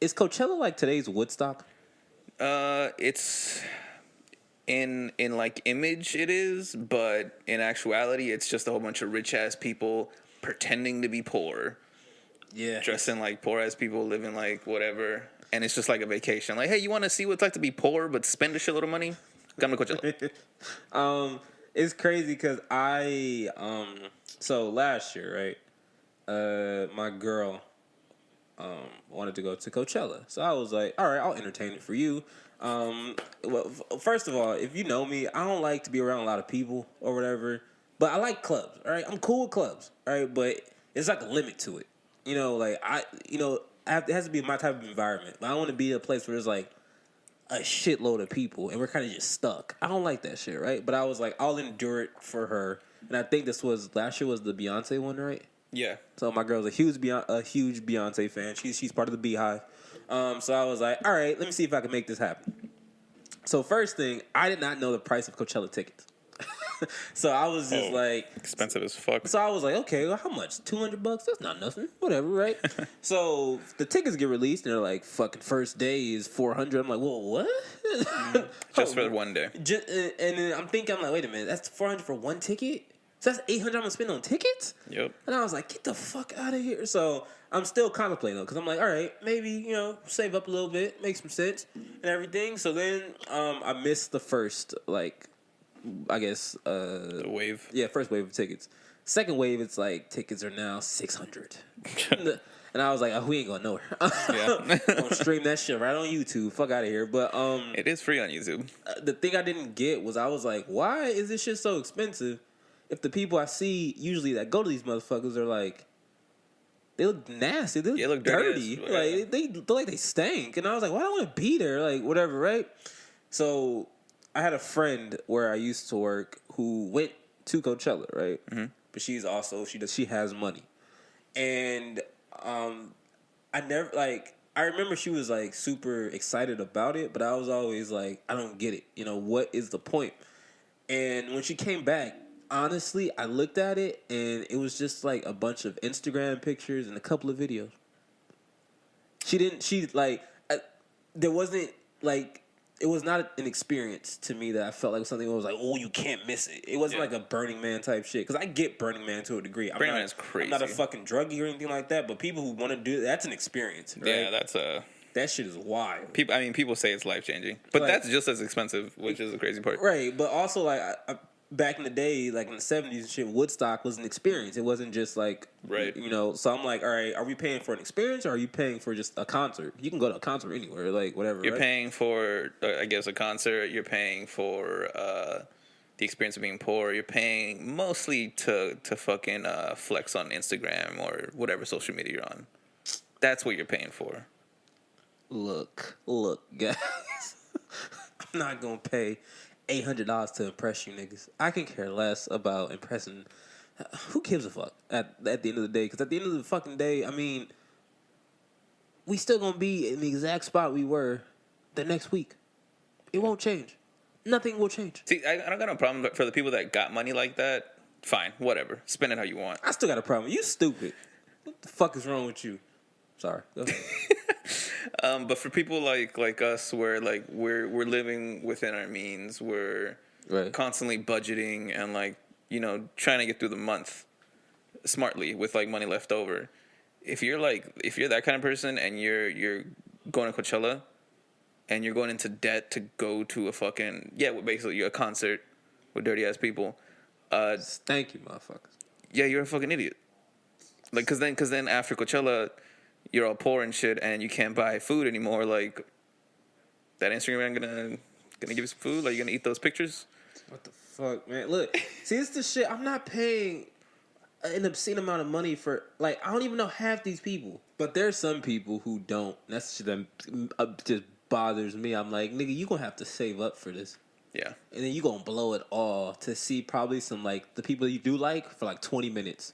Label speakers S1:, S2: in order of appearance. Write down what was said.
S1: is Coachella like today's Woodstock?
S2: It's in like image it is, but in actuality, it's just a whole bunch of rich ass people pretending to be poor.
S1: Yeah,
S2: Dressing like poor ass people, living like whatever, and it's just like a vacation. Like, hey, you want to see what it's like to be poor but spend a shitload of money? Come to Coachella.
S1: It's crazy because so last year, right? My girl wanted to go to Coachella, so I was like, all right, I'll entertain it for you. Well, first of all, if you know me, I don't like to be around a lot of people or whatever, but I like clubs. All right, I'm cool with clubs. All right, but it's like a limit to it. Like it has to be my type of environment. But I want to be a place where there's like a shitload of people and we're kind of just stuck. I don't like that shit, right? But I was like, I'll endure it for her. And I think last year was the Beyonce one, right?
S2: Yeah.
S1: So my girl's a huge Beyonce fan. She's part of the Beehive. So I was like, all right, let me see if I can make this happen. So first thing, I did not know the price of Coachella tickets. So I was just like,
S2: expensive as fuck.
S1: So I was like, okay, well, how much? $200? That's not nothing. Whatever, right? So the tickets get released, and they're like, fucking first day is $400. I'm like, whoa, what?
S2: Just for one day.
S1: And then I'm like, wait a minute, that's $400 for one ticket? So that's $800 I'm gonna spend on tickets?
S2: Yep.
S1: And I was like, get the fuck out of here. So I'm still contemplating though, because I'm like, all right, maybe save up a little bit, make some sense, and everything. So then I missed the first I guess
S2: the wave.
S1: Yeah, first wave of tickets. Second wave, it's like tickets are now $600. And I was like, oh, we ain't going nowhere. Yeah. Gonna stream that shit right on YouTube. Fuck out of here. But
S2: it is free on YouTube.
S1: The thing I didn't get was I was like, why is this shit so expensive? If the people I see usually that go to these motherfuckers are like, they look nasty. They look dirty. Like they look like they stank. And I was like, why do I want to be there? Like whatever, right? So I had a friend where I used to work who went to Coachella, right? Mm-hmm. But she has money, and I remember she was like super excited about it, but I was always like, I don't get it. What is the point? And when she came back, honestly, I looked at it and it was just like a bunch of Instagram pictures and a couple of videos. There wasn't like. It was not an experience to me that I felt like something that was like, oh, you can't miss it. It wasn't like a Burning Man type shit. Because I get Burning Man to a degree.
S2: Burning Man is crazy.
S1: I'm not a fucking druggie or anything like that, but people who want to do that's an experience, right?
S2: Yeah,
S1: that shit is wild.
S2: People say it's life-changing. But that's just as expensive, which is the crazy part.
S1: Right, but also, like, back in the day, like in the 70s and shit, Woodstock was an experience. It wasn't just like,
S2: right.
S1: So I'm like, all right, are we paying for an experience or are you paying for just a concert? You can go to a concert anywhere, like whatever.
S2: You're paying for, I guess, a concert. You're paying for the experience of being poor. You're paying mostly to fucking flex on Instagram or whatever social media you're on. That's what you're paying for.
S1: Look, guys. I'm not going to pay $800 to impress you niggas. I can care less about impressing. Who gives a fuck at the end of the day? Because at the end of the fucking day, I mean, we still gonna be in the exact spot we were the next week. It won't change. Nothing will change.
S2: See, I don't got no problem for the people that got money like that. Fine, whatever. Spend it how you want.
S1: I still got a problem. You stupid. What the fuck is wrong with you? Sorry. Go ahead.
S2: But for people like us, where like we're living within our means, we're constantly budgeting and like trying to get through the month smartly with like money left over. If you're that kind of person and you're going to Coachella and you're going into debt to go to a fucking basically a concert with dirty ass people,
S1: thank you, motherfuckers.
S2: Yeah, you're a fucking idiot. Like, cause then after Coachella, you're all poor and shit, and you can't buy food anymore. Like, that Instagram gonna give you some food? Like, you gonna eat those pictures?
S1: What the fuck, man? Look, see, it's the shit. I'm not paying an obscene amount of money for, like, I don't even know half these people. But there's some people who don't. That's shit that just bothers me. I'm like, nigga, you gonna have to save up for this.
S2: Yeah.
S1: And then you gonna blow it all to see probably some, like, the people you do like for, like, 20 minutes.